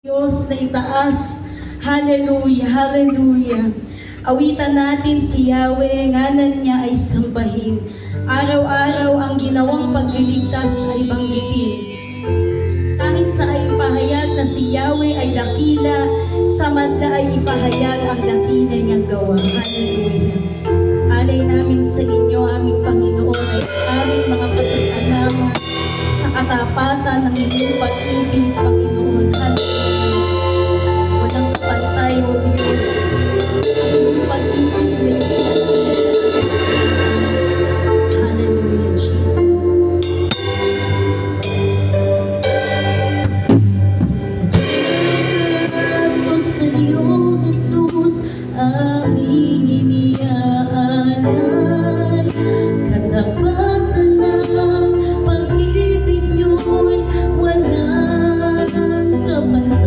Diyos na itaas. Hallelujah, hallelujah. Awitan natin si Yahweh, ngalan niya ay sambahin. Araw-araw ang ginawang pagliligtas ay banggitin. Kahit sa ay ipahayag na si Yahweh ay dakila, sa madla ay ipahayag ang dakila niyang gawa. Hallelujah. Alay namin sa inyo, aming Panginoon, ay aming mga pasasalamat sa katapatan ng inyong pag-ibig, Panginoon. Hallelujah. Walang kapantay, O Diyos. Ang iyong pag-ibig na Hallelujah, Jesus. Salamat sa iyo, Jesus, aming iniaalay. Katapatan ng pag-ibig niyo'y walang kapantay.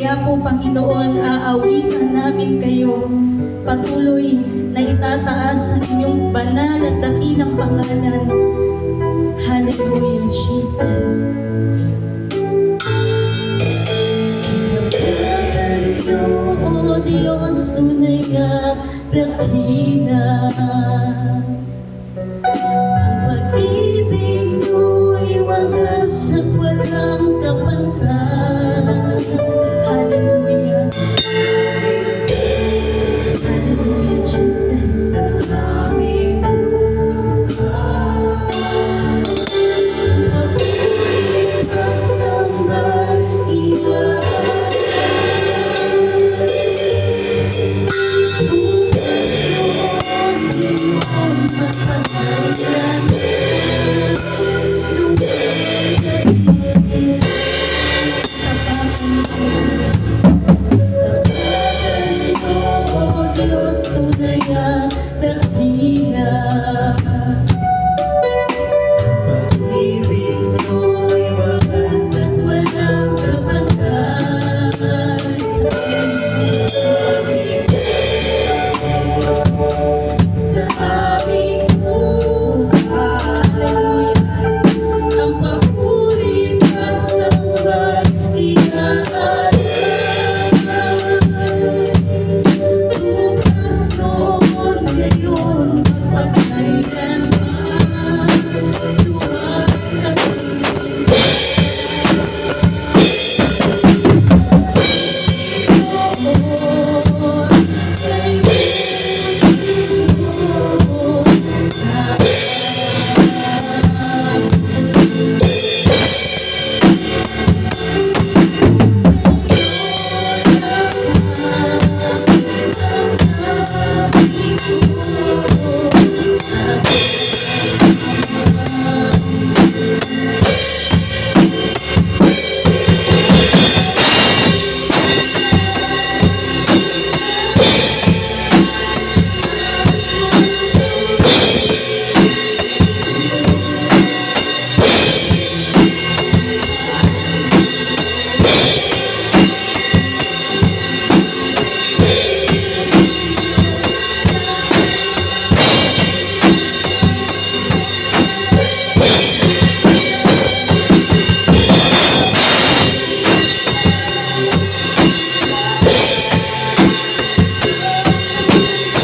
Kaya po, Panginoon, aawitan namin kayo. Patuloy na itataas ang inyong banal at dakilang pangalan. Hallelujah, Jesus. O Diyos, tunay na dakila.